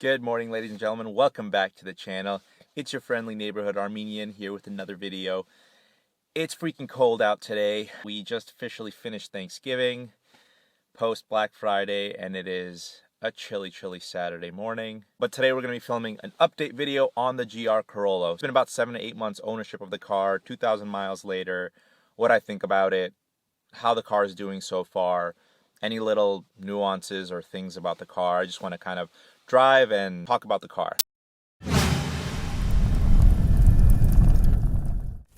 Good morning, ladies and gentlemen. Welcome back to the channel. It's your friendly neighborhood Armenian here with another video. It's freaking cold out today. We just officially finished Thanksgiving, post Black Friday, and it is a chilly Saturday morning. But today we're going to be filming an update video on the GR Corolla. It's been about 7 to 8 months ownership of the car, 2,000 miles later, what I think about it, how the car is doing so far, any little nuances or things about the car. I just want to kind of drive and talk about the car.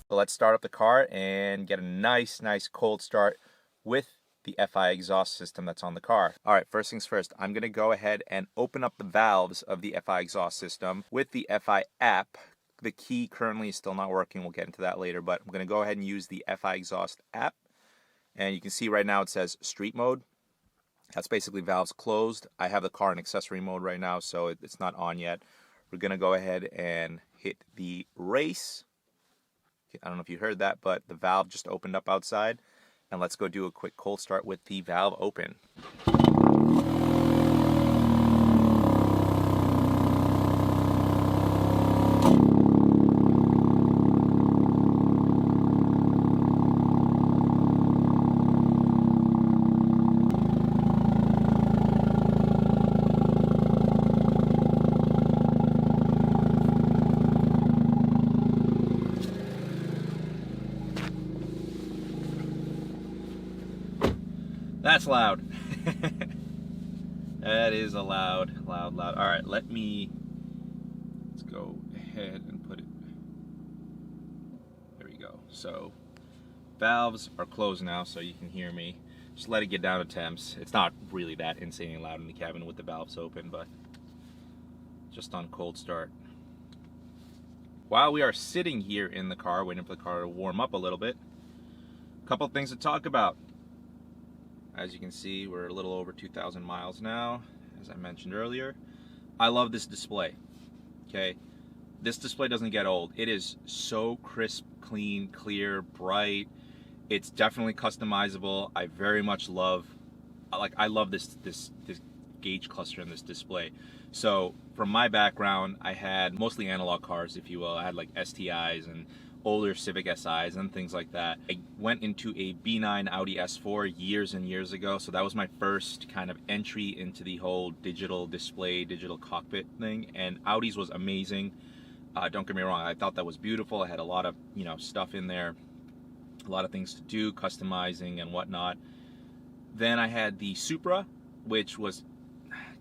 So let's start up the car and get a nice cold start with the FI exhaust system that's on the car. All right, first things first, I'm gonna go ahead and open up the valves of the FI exhaust system with the FI app. The key currently is still not working. We'll get into that later, but I'm gonna go ahead and use the FI exhaust app. And you can see right now it says street mode. That's basically valves closed. I have the car in accessory mode right now, so it's not on yet. We're gonna go ahead and hit the race. I don't know if you heard that, but the valve just opened up outside. And let's go do a quick cold start with the valve open. That's loud. That is a loud. All right, let's go ahead and put it. There we go. So valves are closed now, so you can hear me. Just let it get down to temps. It's not really that insanely loud in the cabin with the valves open, but just on cold start. While we are sitting here in the car, waiting for the car to warm up a little bit, a couple things to talk about. As you can see, we're a little over 2,000 miles now, as I mentioned earlier. I love this display, okay? This display doesn't get old. It is so crisp, clean, clear, bright. It's definitely customizable. I very much love, I love this gauge cluster in this display. So from my background, I had mostly analog cars, if you will. I had like STIs and older Civic SIs and things like that. I went into a B9 Audi S4 years and years ago, so that was my first kind of entry into the whole digital display, digital cockpit thing, and Audi's was amazing. Don't get me wrong, I thought that was beautiful. I had a lot of, stuff in there, a lot of things to do, customizing and whatnot. Then I had the Supra, which was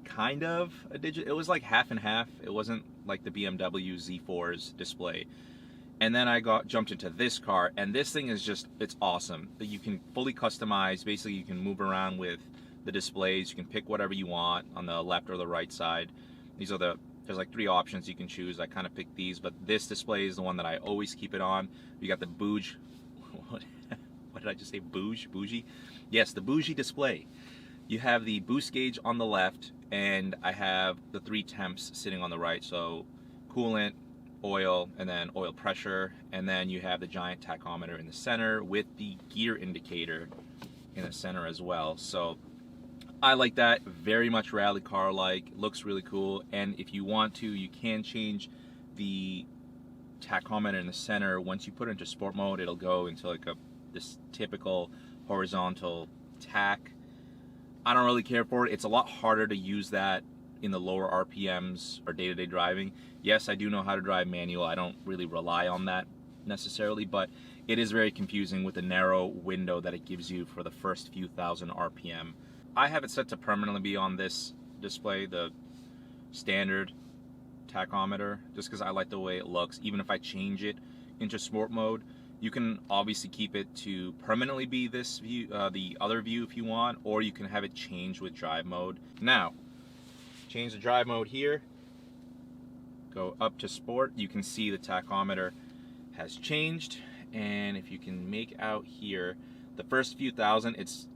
kind of a digital, it was like half and half. It wasn't like the BMW Z4's display. And then I jumped into this car, and this thing is just, it's awesome. You can fully customize. Basically, you can move around with the displays. You can pick whatever you want on the left or the right side. These are there's like 3 options you can choose. I kind of picked these, but this display is the one that I always keep it on. You got the bougie, what did I just say, bougie? Yes, the bougie display. You have the boost gauge on the left, and I have the 3 temps sitting on the right. So coolant, oil, and then oil pressure, and then you have the giant tachometer in the center with the gear indicator in the center as well. So I like that, very much rally car like, looks really cool. And if you want to, you can change the tachometer in the center. Once you put it into sport mode, it'll go into like this typical horizontal tach. I don't really care for it. It's a lot harder to use that in the lower RPMs or day-to-day driving. Yes, I do know how to drive manual. I don't really rely on that necessarily, but it is very confusing with the narrow window that it gives you for the first few thousand RPM. I have it set to permanently be on this display, the standard tachometer, just because I like the way it looks. Even if I change it into sport mode, you can obviously keep it to permanently be this view, the other view if you want, or you can have it change with drive mode. Now, change the drive mode here, go up to sport. You can see the tachometer has changed, and if you can make out here, the first few thousand, it's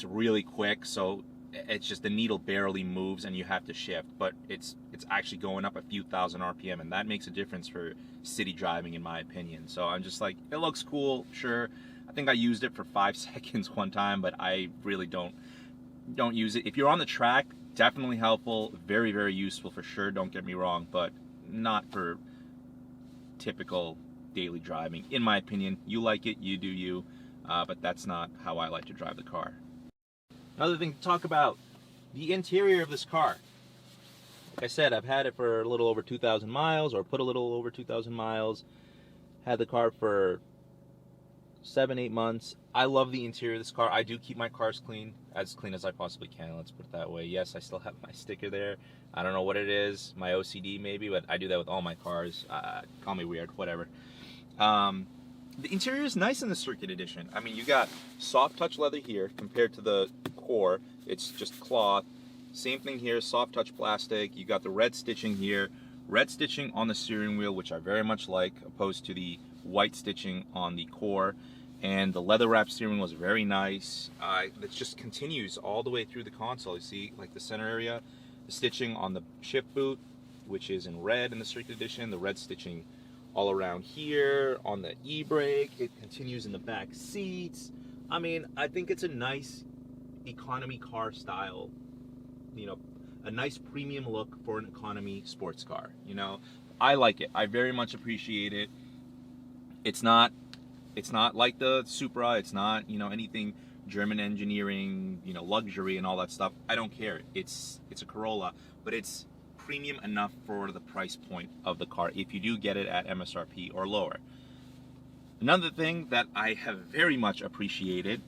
really quick, so it's just the needle barely moves and you have to shift, but it's actually going up a few thousand RPM, and that makes a difference for city driving in my opinion. So I'm just like, it looks cool, sure. I think I used it for 5 seconds one time, but I really don't use it. If you're on the track, Definitely helpful, very, very useful for sure, don't get me wrong, but not for typical daily driving. In my opinion, you like it, you do you, but that's not how I like to drive the car. Another thing to talk about, the interior of this car. Like I said, I've had it for a little over 2,000 miles, or put a little over 2,000 miles. Had the car for 7-8 months. I love the interior of this car. I do keep my cars clean as I possibly can, let's put it that way. Yes, I still have my sticker there. I don't know what it is, my OCD maybe, but I do that with all my cars. Call me weird, whatever. The interior is nice in the Circuit Edition. I mean, you got soft touch leather here compared to the Core. It's just cloth. Same thing here, soft touch plastic. You got the red stitching here. Red stitching on the steering wheel, which I very much like, opposed to the white stitching on the Core. And the leather wrap steering wheel is very nice. It just continues all the way through the console. You see, like the center area, the stitching on the shift boot, which is in red in the Circuit Edition, the red stitching all around here on the e-brake. It continues in the back seats. I mean, I think it's a nice economy car style, you know, a nice premium look for an economy sports car. You know, I like it. I very much appreciate it. It's not like the Supra. It's not, you know, anything German engineering, you know, luxury and all that stuff. I don't care. It's a Corolla, but it's premium enough for the price point of the car if you do get it at MSRP or lower. Another thing that I have very much appreciated,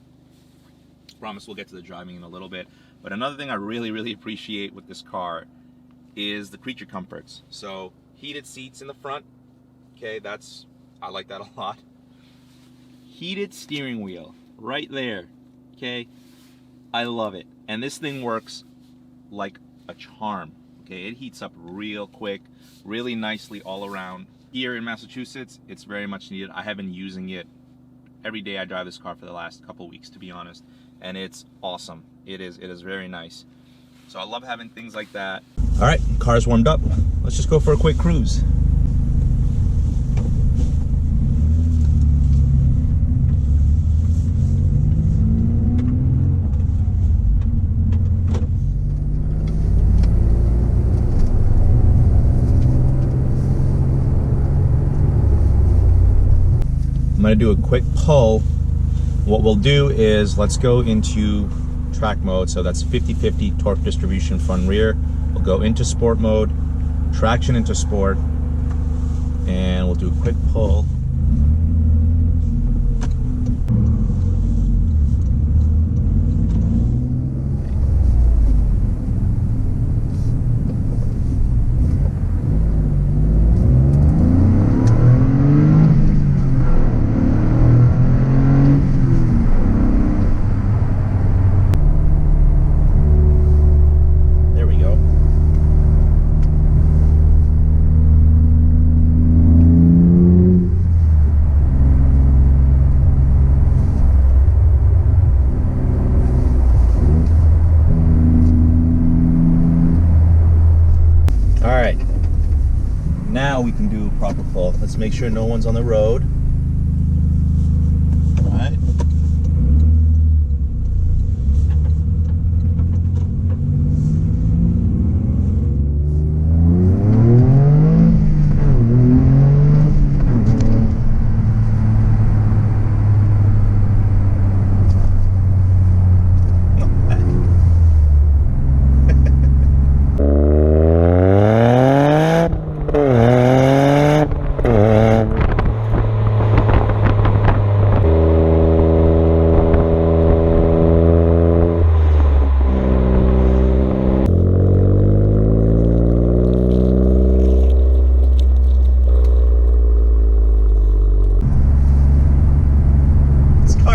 promise we'll get to the driving in a little bit, but another thing I really, really appreciate with this car is the creature comforts. So heated seats in the front, okay, I like that a lot. Heated steering wheel right there, okay, I love it. And this thing works like a charm, okay. It heats up real quick, really nicely all around. Here in Massachusetts, it's very much needed. I have been using it every day. I drive this car for the last couple weeks, to be honest, and it's awesome. It is very nice. So I love having things like that. All right, car's warmed up. Let's just go for a quick cruise. I'm gonna do a quick pull. What we'll do is, let's go into track mode. So that's 50-50 torque distribution front rear. We'll go into sport mode, traction into sport, and we'll do a quick pull. Now we can do a proper pull. Let's make sure no one's on the road. All right.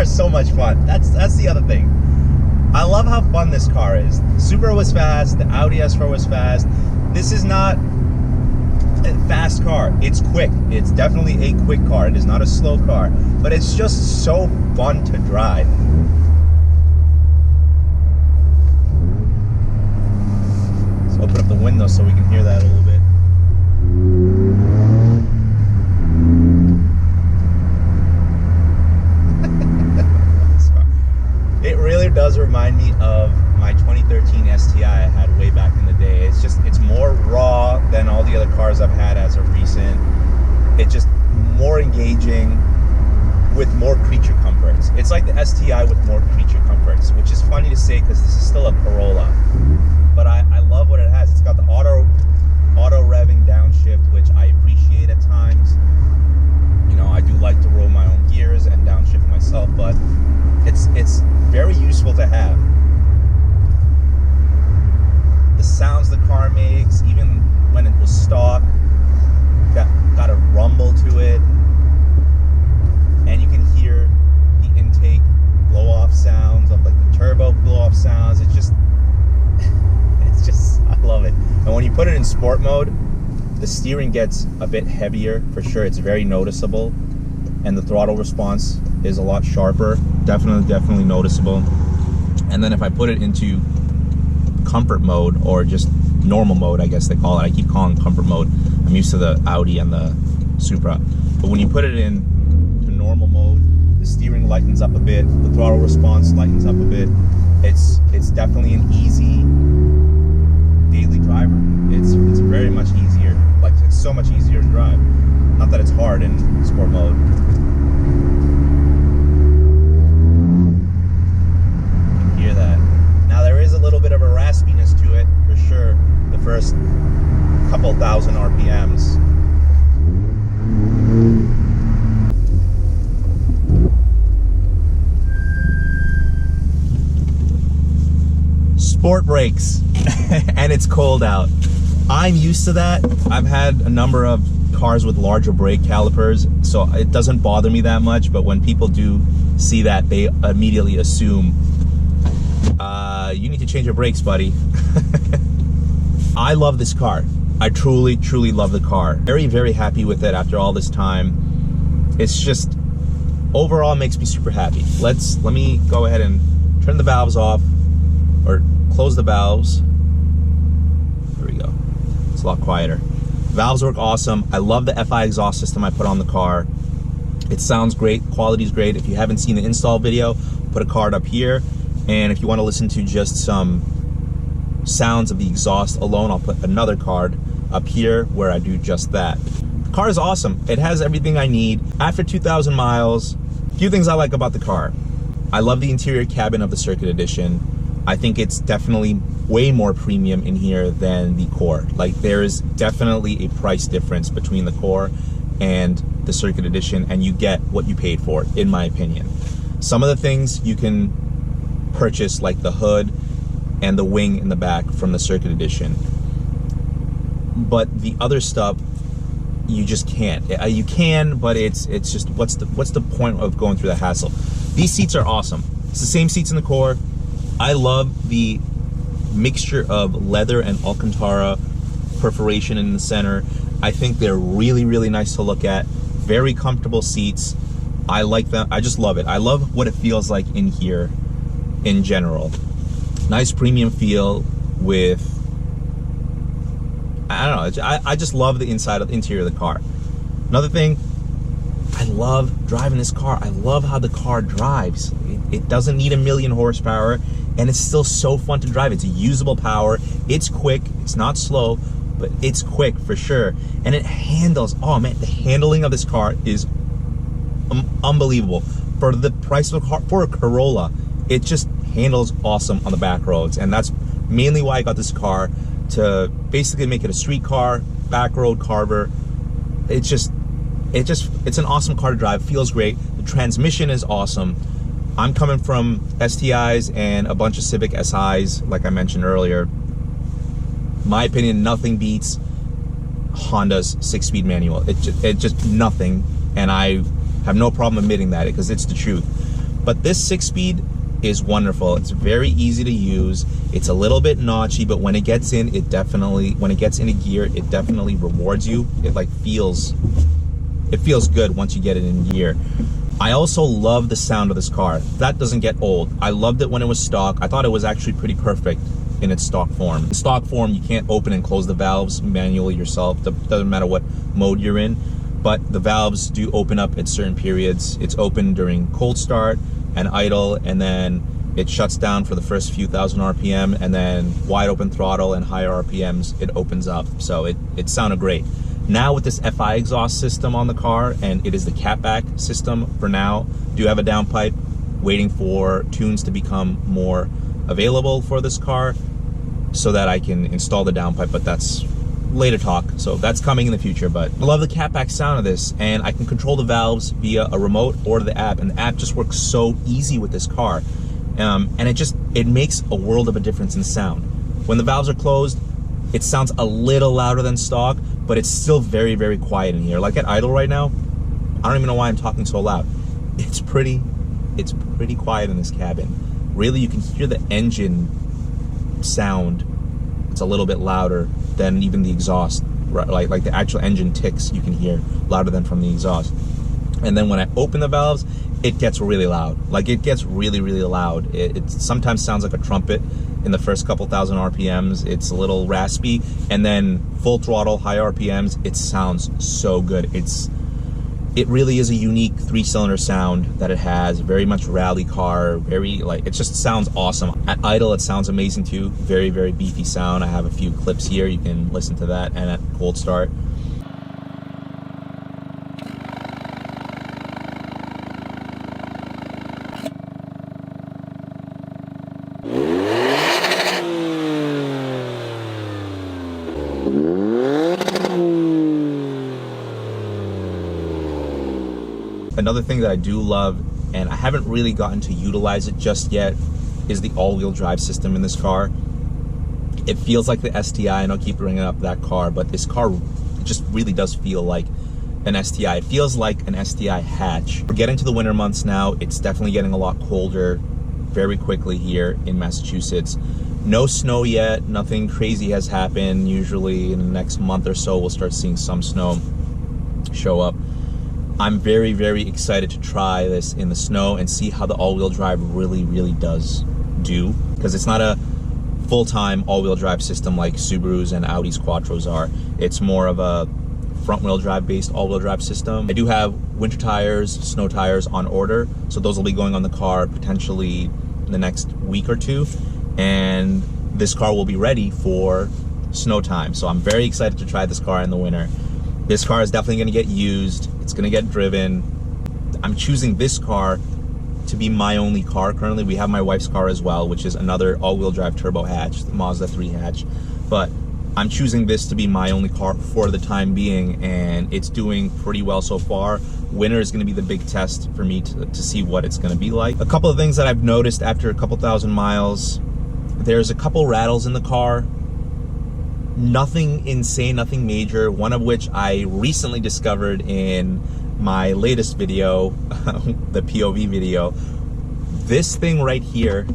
So much fun. That's the other thing. I love how fun this car is. The Supra was fast, the Audi S4 was fast. This is not a fast car. It's quick. It's definitely a quick car. It is not a slow car, but it's just so fun to drive. Let's open up the window so we can hear that a little bit. It really does remind me of my 2013 STI I had way like the STI with more creature comforts, which is funny to say because this is still a Corolla. But I love what it has. It's got the auto revving downshift, which I appreciate at times. You know, I do like to roll my own gears and downshift myself, but it's very useful to have. The sounds the car makes, even when it was stock, got a rumble to it, and you can hear the intake blow-off sounds of like the turbo blow-off sounds. It's just I love it. And when you put it in sport mode, the steering gets a bit heavier for sure. It's very noticeable, and the throttle response is a lot sharper. Definitely noticeable. And then if I put it into comfort mode, or just normal mode, I guess they call it. I keep calling it comfort mode. I'm used to the Audi and the Supra. But when you put it in to normal mode, the steering lightens up a bit, the throttle response lightens up a bit. It's definitely an easy daily driver. It's very much easier. Like, it's so much easier to drive. Not that it's hard in sport mode. You can hear that. Now there is a little bit of a raspiness to it, for sure, the first couple thousand RPMs. Sport brakes, and it's cold out. I'm used to that. I've had a number of cars with larger brake calipers, so it doesn't bother me that much, but when people do see that, they immediately assume, you need to change your brakes, buddy. I love this car. I truly love the car. Very happy with it after all this time. It's just, overall makes me super happy. Let me go ahead and turn the valves off, or close the valves. There we go. It's a lot quieter. Valves work awesome. I love the FI exhaust system I put on the car. It sounds great, quality's great. If you haven't seen the install video, put a card up here. And if you want to listen to just some sounds of the exhaust alone, I'll put another card up here where I do just that. The car is awesome. It has everything I need. After 2,000 miles, a few things I like about the car. I love the interior cabin of the Circuit Edition. I think it's definitely way more premium in here than the Core. Like, there is definitely a price difference between the Core and the Circuit Edition, and you get what you paid for, in my opinion. Some of the things you can purchase, like the hood and the wing in the back, from the Circuit Edition, but the other stuff you just can't. You can, but it's just, what's the point of going through the hassle? These seats are awesome. It's the same seats in the Core. I love the mixture of leather and Alcantara perforation in the center. I think they're really nice to look at. Very comfortable seats. I like them. I just love it. I love what it feels like in here in general. Nice premium feel with, I don't know, I just love the inside of the interior of the car. Another thing, I love driving this car. I love how the car drives. It doesn't need 1,000,000 horsepower, and it's still so fun to drive. It's a usable power. It's quick. It's not slow, but it's quick for sure. And it handles, oh man, the handling of this car is unbelievable. For the price of a car, for a Corolla, it just handles awesome on the back roads. And that's mainly why I got this car, to basically make it a street car, back road carver. It's an awesome car to drive. Feels great. The transmission is awesome. I'm coming from STIs and a bunch of Civic SIs, like I mentioned earlier. My opinion, nothing beats Honda's 6-speed manual. It just nothing, and I have no problem admitting that, because it's the truth. But this 6-speed is wonderful. It's very easy to use. It's a little bit notchy, but when it gets in, when it gets into gear, it definitely rewards you. It feels good once you get it in gear. I also love the sound of this car. That doesn't get old. I loved it when it was stock. I thought it was actually pretty perfect in its stock form. In stock form, you can't open and close the valves manually yourself. Doesn't matter what mode you're in, but the valves do open up at certain periods. It's open during cold start and idle, and then it shuts down for the first few thousand RPM, and then wide open throttle and higher RPMs, it opens up. So it sounded great. Now with this FI exhaust system on the car, and it is the catback system for now, do have a downpipe, waiting for tunes to become more available for this car so that I can install the downpipe, but that's later talk. So that's coming in the future, but I love the catback sound of this, and I can control the valves via a remote or the app, and the app just works so easy with this car. And it makes a world of a difference in sound. When the valves are closed, it sounds a little louder than stock, but it's still very, very quiet in here. Like at idle right now, I don't even know why I'm talking so loud. It's pretty quiet in this cabin. Really, you can hear the engine sound. It's a little bit louder than even the exhaust. Like the actual engine ticks, you can hear louder than from the exhaust. And then when I open the valves, it gets really loud. Like it gets really, really loud. It sometimes sounds like a trumpet in the first couple thousand RPMs. It's a little raspy, and then full throttle, high RPMs, it sounds so good. It really is a unique 3-cylinder sound that it has. Very much rally car, it just sounds awesome. At idle, it sounds amazing too. Very, very beefy sound. I have a few clips here, you can listen to that, and at cold start. Another thing that I do love, and I haven't really gotten to utilize it just yet, is the all-wheel drive system in this car. It feels like the STI, and I'll keep bringing up that car, but this car just really does feel like an STI. It feels like an STI hatch. We're getting to the winter months now. It's definitely getting a lot colder very quickly here in Massachusetts. No snow yet. Nothing crazy has happened. Usually in the next month or so, we'll start seeing some snow show up. I'm very, very excited to try this in the snow and see how the all-wheel drive really, really does do, because it's not a full-time all-wheel drive system like Subarus and Audi's Quattros are. It's more of a front-wheel drive based all-wheel drive system. I do have winter tires, snow tires on order, so those will be going on the car potentially in the next week or two, and this car will be ready for snow time. So I'm very excited to try this car in the winter. This car is definitely going to get used. It's going to get driven. I'm choosing this car to be my only car. Currently, we have my wife's car as well, which is another all-wheel drive turbo hatch, the Mazda 3 hatch. But I'm choosing this to be my only car for the time being, and it's doing pretty well so far. Winter is going to be the big test for me to see what it's going to be like. A couple of things that I've noticed after a couple thousand miles. There's a couple rattles in the car. Nothing insane, nothing major, one of which I recently discovered in my latest video, the POV video. This thing right here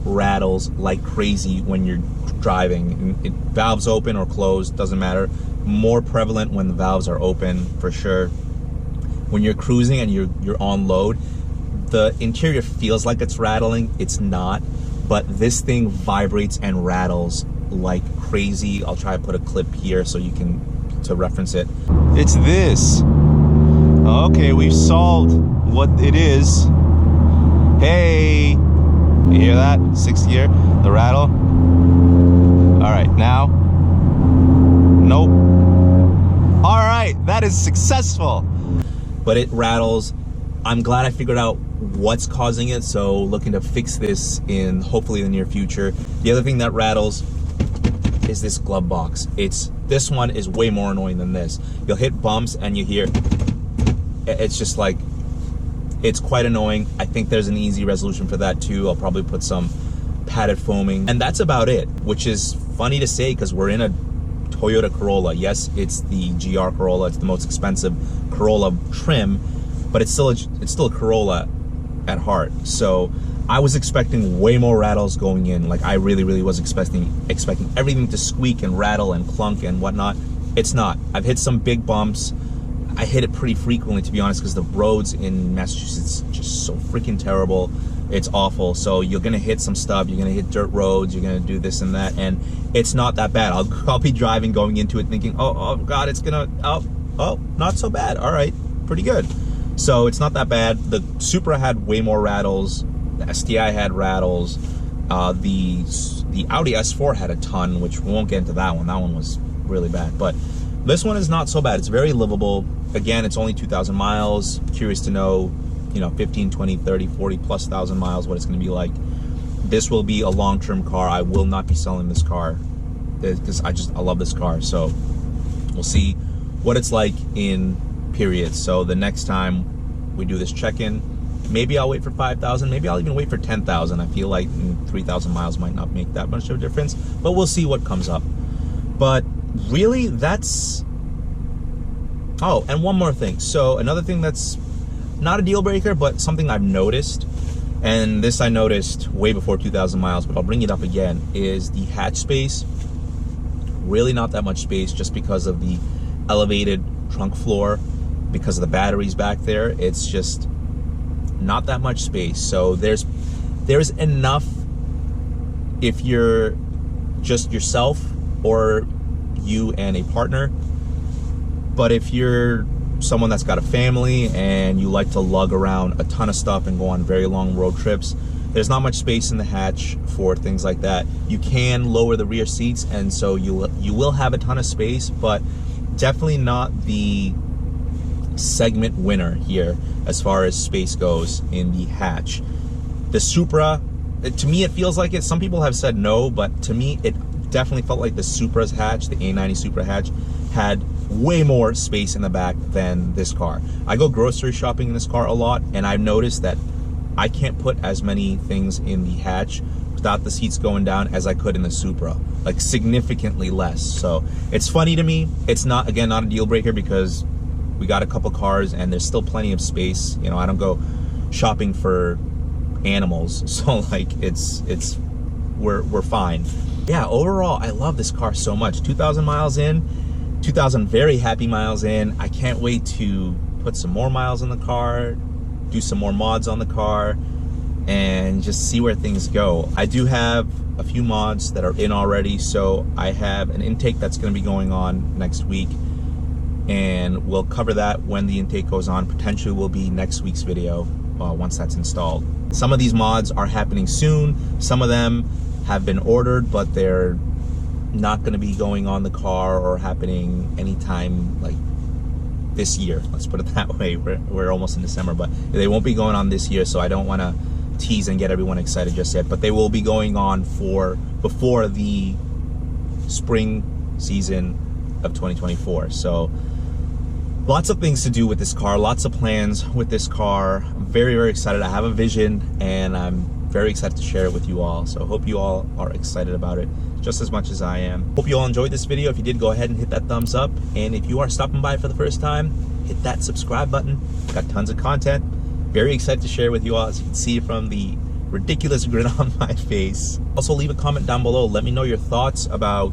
rattles like crazy when you're driving. Valves open or closed, doesn't matter. More prevalent when the valves are open, for sure. When you're cruising and you're on load, the interior feels like it's rattling. It's not, but this thing vibrates and rattles like crazy. I'll try to put a clip here so you can reference it. It's this. Okay, we've solved what it is. Hey, you hear that? 6th gear, the rattle. All right, now. Nope. All right, that is successful. But it rattles. I'm glad I figured out what's causing it, so looking to fix this in hopefully the near future. The other thing that rattles is this glove box. This one is way more annoying than this. You'll hit bumps and you hear, it's just like, it's quite annoying. I think there's an easy resolution for that too. I'll probably put some padded foaming, and that's about it, which is funny to say because we're in a Toyota Corolla. Yes, it's the GR Corolla. It's the most expensive Corolla trim, but it's still a Corolla at heart. So I was expecting way more rattles going in. Like I really, really was expecting everything to squeak and rattle and clunk and whatnot. It's not. I've hit some big bumps. I hit it pretty frequently, to be honest, because the roads in Massachusetts are just so freaking terrible. It's awful. So you're gonna hit some stuff. You're gonna hit dirt roads. You're gonna do this and that, and it's not that bad. I'll be driving, going into it, thinking, oh God, it's gonna, oh, not so bad. All right, pretty good. So it's not that bad. The Supra had way more rattles. The STI had rattles. The Audi S4 had a ton, which we won't get into that one. That one was really bad. But this one is not so bad. It's very livable. Again, it's only 2,000 miles. Curious to know, you know, 15, 20, 30, 40 plus thousand miles, what it's going to be like. This will be a long-term car. I will not be selling this car because I love this car. So we'll see what it's like in periods. So the next time we do this check-in, maybe I'll wait for 5,000. Maybe I'll even wait for 10,000. I feel like 3,000 miles might not make that much of a difference, but we'll see what comes up. But really, that's... Oh, and one more thing. So another thing that's not a deal breaker, but something I've noticed, and this I noticed way before 2,000 miles, but I'll bring it up again, is the hatch space. Really not that much space just because of the elevated trunk floor, because of the batteries back there. It's just not that much space. So there's enough if you're just yourself or you and a partner. But if you're someone that's got a family and you like to lug around a ton of stuff and go on very long road trips, there's not much space in the hatch for things like that. You can lower the rear seats, and so you will have a ton of space, but definitely not the segment winner here as far as space goes in the hatch. The Supra, to me it feels like it. Some people have said no, but to me it definitely felt like the Supra's hatch, the A90 Supra hatch, had way more space in the back than this car. I go grocery shopping in this car a lot, and I've noticed that I can't put as many things in the hatch without the seats going down as I could in the Supra, like significantly less. So it's funny to me. It's not, again, not a deal breaker because we got a couple cars and there's still plenty of space. You know, I don't go shopping for animals, so like we're fine. Yeah, overall I love this car so much. 2,000 miles in, 2,000 very happy miles in. I can't wait to put some more miles in the car, do some more mods on the car, and just see where things go. I do have a few mods that are in already, so I have an intake that's going to be going on next week, and we'll cover that when the intake goes on. Potentially will be next week's video once that's installed. Some of these mods are happening soon. Some of them have been ordered, but they're not going to be going on the car or happening anytime like this year. Let's put it that way. We're almost in December, but they won't be going on this year, so I don't want to tease and get everyone excited just yet, but they will be going on before the spring season of 2024. So lots of things to do with this car, lots of plans with this car. I'm very, very excited. I have a vision and I'm very excited to share it with you all. So I hope you all are excited about it just as much as I am. Hope you all enjoyed this video. If you did, go ahead and hit that thumbs up. And if you are stopping by for the first time, hit that subscribe button. Got tons of content. Very excited to share with you all, as you can see from the ridiculous grin on my face. Also, leave a comment down below. Let me know your thoughts about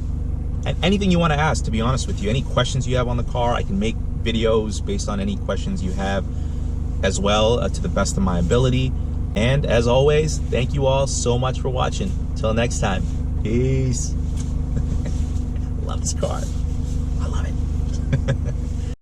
anything you want to ask, to be honest with you. Any questions you have on the car, I can make videos based on any questions you have as well, to the best of my ability. And as always, thank you all so much for watching. Till next time, peace. Love this car. I love it.